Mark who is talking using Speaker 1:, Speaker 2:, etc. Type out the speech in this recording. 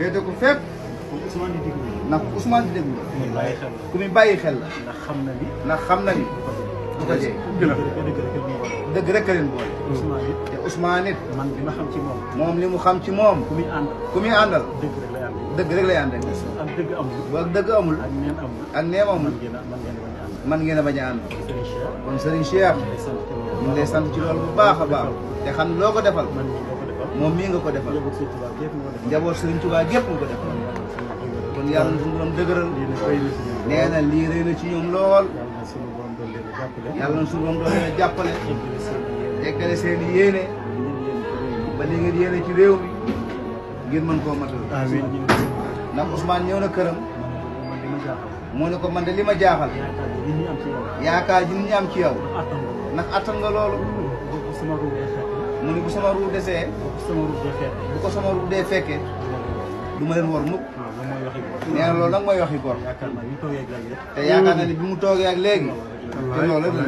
Speaker 1: féete ko fépp.
Speaker 2: Ousmane di déglu.
Speaker 1: ndax Ousmane di déglu. ku muy bàyyi xel la.
Speaker 2: ndax xam na ni.
Speaker 1: ndax xam na ni. du ko jege. dëgg rek leen boole. te Ousmane it.
Speaker 2: man li ma xam ci moom.
Speaker 1: moom li mu xam ci moom.
Speaker 2: ku muy àndal.
Speaker 1: ku muy àndal.
Speaker 2: dëgg rek lay àndal.
Speaker 1: dëgg rek lay àndal.
Speaker 2: ak dëgg amul.
Speaker 1: bu ak dëgg amul.
Speaker 2: ak neen amul.
Speaker 1: ak neem amul. man ngeen a bañ a ànd. kon Serigne Cheikh. ñu ngi lay sant ci loolu bu baax a baax. te xam loo ko defal. moom mii nga ko defal. njaboot Serigne Touba gépp nga ko defal. kon yàlla na suñu borom dëgëral. nee na lii rëy na ci ñoom lool. yàlla na suñu borom doon leen a jàppale. eggale seen i yéene. ba li ngeen yéene ci réew mi ngeen mën koo matal.
Speaker 2: amiin.
Speaker 1: ndax Ousmane ñëw na këram. moo ne ko man de li ma jaaxal. yaakaar ji nit ñi am ci yow. ndax attan nga loolu. mu ne bu sama ruu desee. bu ko sama ruu dee fekkee. du ma leen war mukk. nee na loolu nag mooy waxi gor. te yaakaar na ni bi mu toogee ak léegi. te loolu rek la